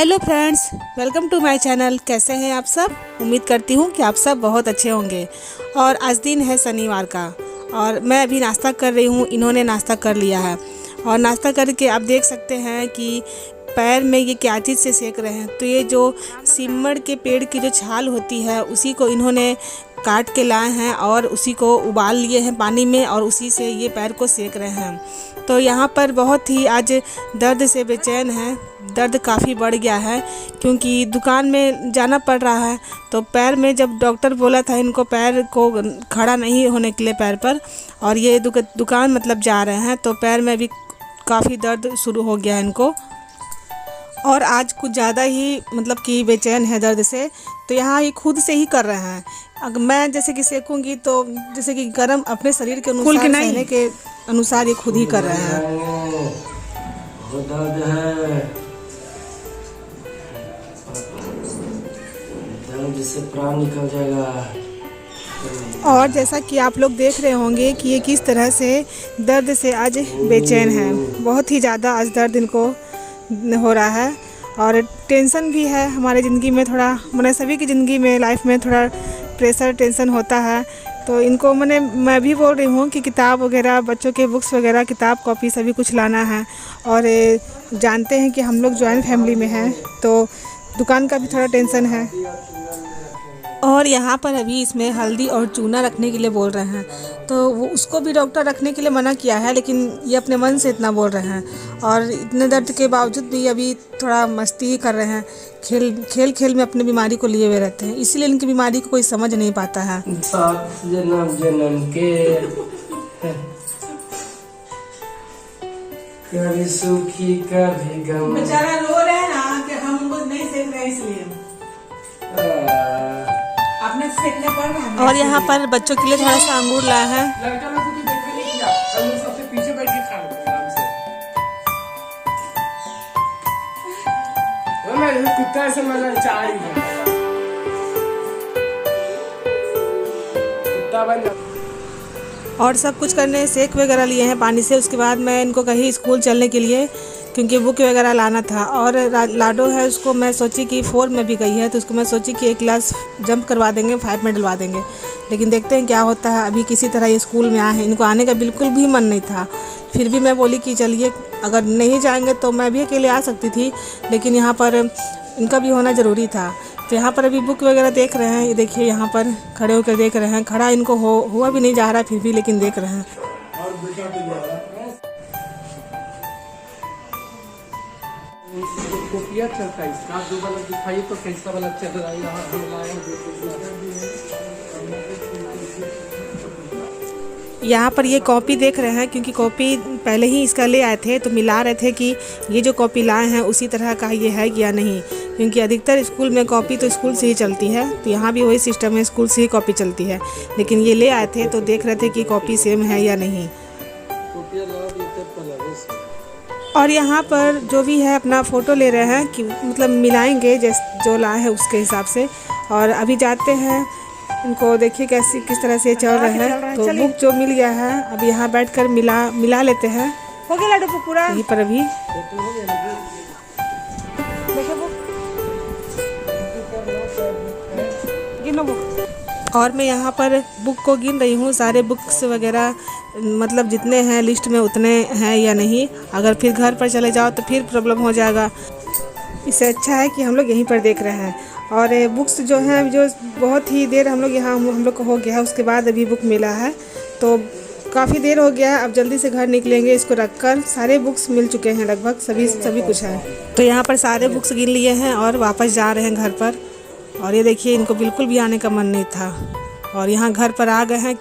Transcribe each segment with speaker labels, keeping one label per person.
Speaker 1: Hello friends, welcome to my channel. कैसे हैं आप सब? उम्मीद करती हूँ कि आप सब बहुत अच्छे होंगे। और आज दिन है शनिवार का और मैं अभी नाश्ता कर रही हूँ। इन्होंने नाश्ता कर लिया है और नाश्ता करके आप देख सकते हैं कि पैर में ये क्या चीज़ से सेक रहे हैं। तो ये जो सिमड़ के पेड़ की जो छाल होती है उसी को इन्होंने काट के लाए हैं और उसी को उबाल लिए हैं पानी में और उसी से ये पैर को सेक रहे हैं। तो यहाँ पर बहुत ही आज दर्द से बेचैन हैं। दर्द काफ़ी बढ़ गया है क्योंकि दुकान में जाना पड़ रहा है। तो पैर में जब डॉक्टर बोला था इनको पैर को खड़ा नहीं होने के लिए पैर पर, और ये दुकान मतलब जा रहे हैं तो पैर में भी काफ़ी दर्द शुरू हो गया है इनको। और आज कुछ ज़्यादा ही मतलब कि बेचैन है दर्द से। तो यहाँ ये खुद से ही कर रहे हैं। अगर मैं जैसे कि सेकूंगी तो जैसे कि गर्म अपने शरीर के अनुसार सहने के अनुसार ये खुद ही कर रहे हैं।
Speaker 2: दर्द है, दर्द से प्राण निकल जाएगा।
Speaker 1: और जैसा कि आप लोग देख रहे होंगे कि ये किस तरह से दर्द से आज बेचैन है। बहुत ही ज़्यादा आज दर्द इनको हो रहा है और टेंशन भी है। हमारे ज़िंदगी में थोड़ा मैंने सभी की ज़िंदगी में लाइफ में थोड़ा प्रेशर टेंशन होता है। तो इनको मैं भी बोल रही हूँ कि किताब वगैरह, बच्चों के बुक्स वगैरह, किताब कॉपी सभी कुछ लाना है। और जानते हैं कि हम लोग जॉइंट फैमिली में हैं तो दुकान का भी थोड़ा टेंशन है। और यहाँ पर अभी इसमें हल्दी और चूना रखने के लिए बोल रहे हैं। तो वो उसको भी डॉक्टर रखने के लिए मना किया है, लेकिन ये अपने मन से इतना बोल रहे हैं। और इतने दर्द के बावजूद भी अभी थोड़ा मस्ती ही कर रहे हैं। खेल में अपनी बीमारी को लिए हुए रहते हैं, इसीलिए इनकी बीमारी को कोई समझ नहीं पाता है।
Speaker 2: सात जन्म जन्म के कभी सुखी कभी गम।
Speaker 1: बेचारा रो रहे हैं ना कि हम उनको नहीं सेक रहे इसलिए आपने सेकने पर। और यहाँ पर बच्चों के लिए थोड़ा सा अंगूर लाया है।
Speaker 2: लड़का लोग को देखा नहीं किया, हम सबसे पीछे बैठ के खा रहे आराम से। वो मैं कुत्ता ऐसे मजा चाह ही है। कुत्ता बन जा।
Speaker 1: और सब कुछ करने सेक वगैरह लिए हैं पानी से। उसके बाद मैं इनको कही स्कूल चलने के लिए क्योंकि बुक वगैरह लाना था। और लाडो है उसको मैं सोची कि 4 में भी गई है तो उसको मैं सोची कि एक क्लास जंप करवा देंगे, 5 में डलवा देंगे। लेकिन देखते हैं क्या होता है। अभी किसी तरह ये स्कूल में आए हैं, इनको आने का बिल्कुल भी मन नहीं था। फिर भी मैं बोली कि चलिए, अगर नहीं जाएंगे तो मैं भी अकेले आ सकती थी, लेकिन यहाँ पर इनका भी होना ज़रूरी था। तो यहाँ पर अभी बुक वगैरह देख रहे हैं। ये देखिए यहाँ पर खड़े होकर देख रहे हैं। खड़ा इनको हुआ भी नहीं जा रहा फिर भी, लेकिन देख रहे हैं।
Speaker 2: कॉपिया चलता है इसका, दो बल्ब दिखाइए तो कैसा बल्ब चल रहा है। यहाँ हम लाए
Speaker 1: यहाँ पर ये कॉपी देख रहे हैं क्योंकि कॉपी पहले ही इसका ले आए थे तो मिला रहे थे कि ये जो कॉपी लाए हैं उसी तरह का ये है या नहीं। क्योंकि अधिकतर स्कूल में कॉपी तो स्कूल से ही चलती है, तो यहाँ भी वही सिस्टम है, स्कूल से ही कॉपी चलती है। लेकिन ये ले आए थे तो देख रहे थे कि कॉपी सेम है या नहीं। और यहाँ पर जो भी है अपना फ़ोटो ले रहे हैं कि मतलब मिलाएंगे जो लाए हैं उसके हिसाब से। और अभी जाते हैं, इनको देखिए किस तरह से चल रहे हैं। तो बुक जो मिल गया है अब यहाँ बैठकर मिला लेते हैं। हो गया लाडू पूरा यहीं पर अभी। गिनो बुक। और मैं यहाँ पर बुक को गिन रही हूँ, सारे बुक्स वगैरह मतलब जितने हैं लिस्ट में उतने हैं या नहीं। अगर फिर घर पर चले जाओ तो फिर प्रॉब्लम हो जाएगा। इससे अच्छा है कि हम लोग यहीं पर देख रहे हैं। और बुक्स जो हैं, जो बहुत ही देर हम लोग को हो गया है, उसके बाद अभी बुक मिला है तो काफ़ी देर हो गया है। अब जल्दी से घर निकलेंगे इसको रखकर। सारे बुक्स मिल चुके हैं लगभग, सभी कुछ है। तो यहाँ पर सारे बुक्स गिन लिए हैं और वापस जा रहे हैं घर पर। और ये देखिए इनको बिल्कुल भी आने का मन नहीं था और यहाँ घर पर आ गए हैं।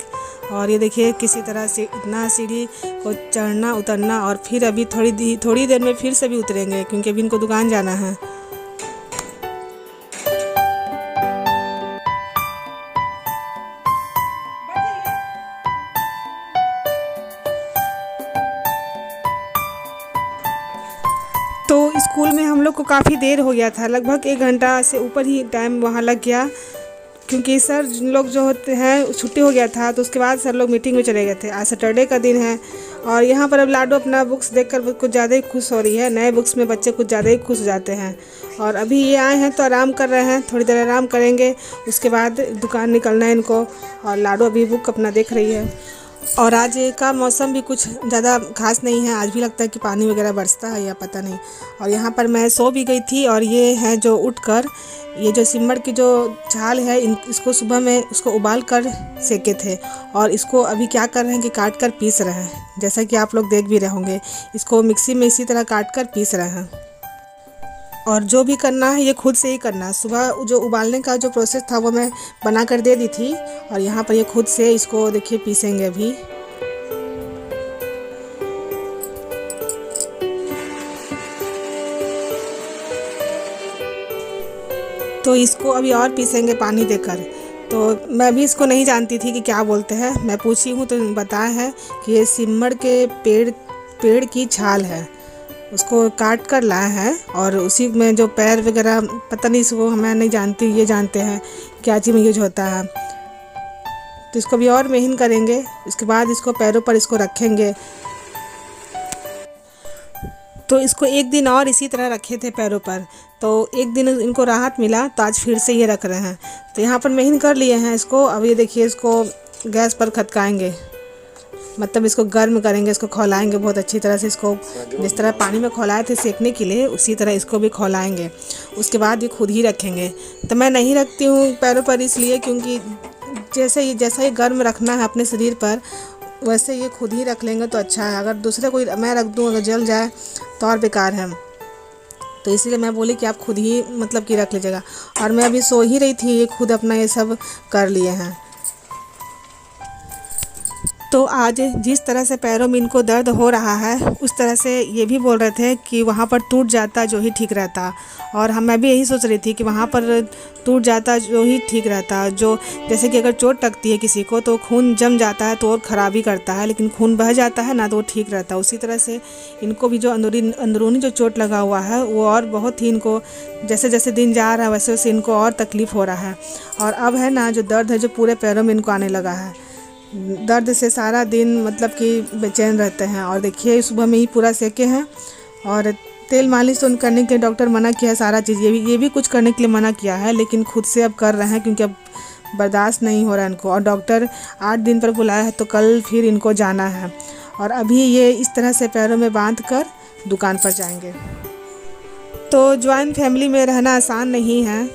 Speaker 1: और ये देखिए किसी तरह से इतना सीढ़ी को चढ़ना उतरना, और फिर अभी थोड़ी देर में फिर से भी उतरेंगे क्योंकि अभी इनको दुकान जाना है। तो स्कूल में हम लोग को काफ़ी देर हो गया था, लगभग 1 घंटा से ऊपर ही टाइम वहाँ लग गया। क्योंकि सर लोग जो होते हैं छुट्टी हो गया था तो उसके बाद सर लोग मीटिंग में चले गए थे। आज सैटरडे का दिन है और यहाँ पर अब लाडो अपना बुक्स देखकर कुछ ज़्यादा ही खुश हो रही है। नए बुक्स में बच्चे कुछ ज़्यादा ही खुश हो जाते हैं। और अभी ये आए हैं तो आराम कर रहे हैं, थोड़ी देर आराम करेंगे, उसके बाद दुकान निकलना है इनको। और लाडो अभी बुक अपना देख रही है। और आज का मौसम भी कुछ ज़्यादा खास नहीं है, आज भी लगता है कि पानी वगैरह बरसता है या पता नहीं। और यहाँ पर मैं सो भी गई थी और ये है जो उठकर ये जो सिमड़ की जो छाल है इसको सुबह में उसको उबाल कर सेके थे और इसको अभी क्या कर रहे हैं कि काट कर पीस रहे हैं, जैसा कि आप लोग देख भी रहे होंगे। इसको मिक्सी में इसी तरह काट कर पीस रहे हैं। और जो भी करना है ये खुद से ही करना है। सुबह जो उबालने का जो प्रोसेस था वो मैं बना कर दे दी थी और यहाँ पर ये खुद से इसको देखिए पीसेंगे अभी। तो इसको अभी और पीसेंगे पानी देकर। तो मैं भी इसको नहीं जानती थी कि क्या बोलते हैं, मैं पूछी हूँ तो बताया है कि ये सिमड़ के पेड़ की छाल है, उसको काट कर लाया है और उसी में जो पैर वगैरह पता नहीं, इसको मैं नहीं जानती, ये जानते हैं क्या चीज़ में यूज होता है। तो इसको भी और महीन करेंगे, इसके बाद इसको पैरों पर इसको रखेंगे। तो इसको एक दिन और इसी तरह रखे थे पैरों पर, तो एक दिन इनको राहत मिला तो आज फिर से ये रख रहे हैं। तो यहाँ पर महीन कर लिए हैं इसको। अब ये देखिए इसको गैस पर खदकाएंगे, मतलब इसको गर्म करेंगे, इसको खौलाएंगे बहुत अच्छी तरह से। इसको जिस तरह पानी में खौलाए थे सेकने के लिए उसी तरह इसको भी खौलाएंगे। उसके बाद ये खुद ही रखेंगे। तो मैं नहीं रखती हूँ पैरों पर इसलिए क्योंकि जैसा ही गर्म रखना है अपने शरीर पर वैसे ये खुद ही रख लेंगे तो अच्छा है। अगर दूसरे कोई मैं रख दूँ अगर जल जाए तो और बेकार है। तो इसीलिए मैं बोली कि आप खुद ही मतलब कि रख लीजिएगा। और मैं अभी सो ही रही थी, ये खुद अपना ये सब कर लिए हैं। तो आज जिस तरह से पैरों में इनको दर्द हो रहा है उस तरह से ये भी बोल रहे थे कि वहाँ पर टूट जाता जो ही ठीक रहता। और मैं भी यही सोच रही थी कि वहाँ पर टूट जाता जो ही ठीक रहता। जो जैसे कि अगर चोट लगती है किसी को तो खून जम जाता है तो और ख़राबी करता है, लेकिन खून बह जाता है ना तो वो ठीक रहता है। उसी तरह से इनको भी जो अंदरूनी जो चोट लगा हुआ है वो और बहुत ही इनको जैसे जैसे दिन जा रहा है वैसे वैसे इनको और तकलीफ़ हो रहा है। और अब है ना जो दर्द है जो पूरे पैरों में इनको आने लगा है। दर्द से सारा दिन मतलब कि बेचैन रहते हैं। और देखिए सुबह में ही पूरा सेके हैं और तेल मालिश तो करने के डॉक्टर मना किया है सारा चीज़। ये भी कुछ करने के लिए मना किया है, लेकिन खुद से अब कर रहे हैं क्योंकि अब बर्दाश्त नहीं हो रहा है इनको। और डॉक्टर 8 दिन पर बुलाया है तो कल फिर इनको जाना है। और अभी ये इस तरह से पैरों में बांध कर दुकान पर जाएंगे। तो जॉइंट फैमिली में रहना आसान नहीं है।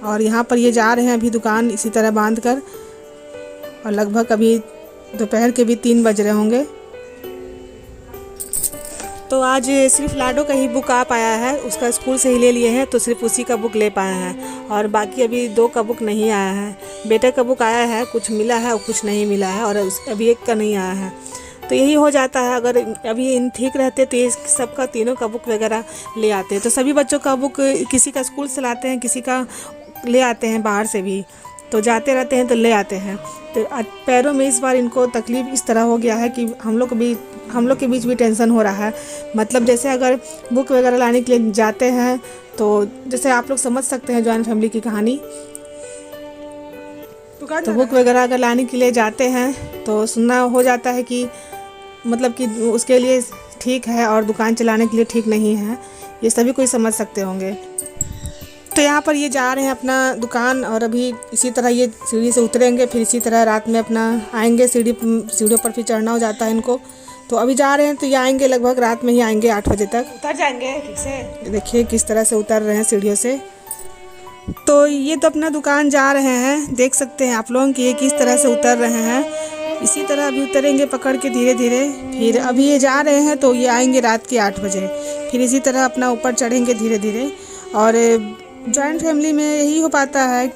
Speaker 1: और यहाँ पर ये जा रहे हैं अभी दुकान इसी तरह बांध कर। और लगभग अभी दोपहर के भी 3 बज रहे होंगे। तो आज सिर्फ लाडो का ही बुक आ पाया है, उसका स्कूल से ही ले लिए हैं तो सिर्फ उसी का बुक ले पाए हैं। और बाकी अभी 2 का बुक नहीं आया है। बेटे का बुक आया है, कुछ मिला है और कुछ नहीं मिला है, और अभी 1 का नहीं आया है। तो यही हो जाता है। अगर अभी इन ठीक रहते तो ये सबका तीनों का बुक वगैरह ले आते। तो सभी बच्चों का बुक किसी का स्कूल से लाते हैं, किसी का ले आते हैं बाहर से भी, तो जाते रहते हैं तो ले आते हैं। तो पैरों में इस बार इनको तकलीफ़ इस तरह हो गया है कि हम लोग के बीच भी टेंशन हो रहा है। मतलब जैसे अगर बुक वगैरह लाने के लिए जाते हैं तो जैसे आप लोग समझ सकते हैं जॉइंट फैमिली की कहानी। तो बुक वगैरह अगर लाने के लिए जाते हैं तो सुनना हो जाता है कि मतलब कि उसके लिए ठीक है और दुकान चलाने के लिए ठीक नहीं है। ये सभी कोई समझ सकते होंगे। तो यहाँ पर ये जा रहे हैं अपना दुकान और अभी इसी तरह ये सीढ़ी से उतरेंगे, फिर इसी तरह रात में अपना आएंगे। सीढ़ियों पर फिर चढ़ना हो जाता है इनको। तो अभी जा रहे हैं तो ये आएंगे लगभग रात में ही आएंगे 8 बजे तक। उतर जाएंगे ठीक से। देखिए किस तरह से उतर रहे हैं सीढ़ियों से। तो ये तो अपना दुकान जा रहे हैं, देख सकते हैं आप लोग कि ये किस तरह से उतर रहे हैं। इसी तरह अभी उतरेंगे पकड़ के धीरे धीरे। फिर अभी ये जा रहे हैं तो ये आएंगे रात के 8 बजे। फिर इसी तरह अपना ऊपर चढ़ेंगे धीरे धीरे। और जॉइंट फैमिली में यही हो पाता है,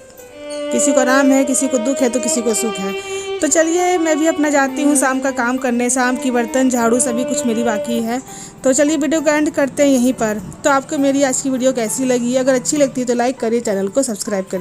Speaker 1: किसी को आराम है, किसी को दुख है तो किसी को सुख है। तो चलिए मैं भी अपना जाती हूँ शाम का काम करने। शाम की बर्तन झाड़ू सभी कुछ मेरी बाकी है। तो चलिए वीडियो का एंड करते हैं यहीं पर। तो आपको मेरी आज की वीडियो कैसी लगी? अगर अच्छी लगती है तो लाइक करिए, चैनल को सब्सक्राइब करिए।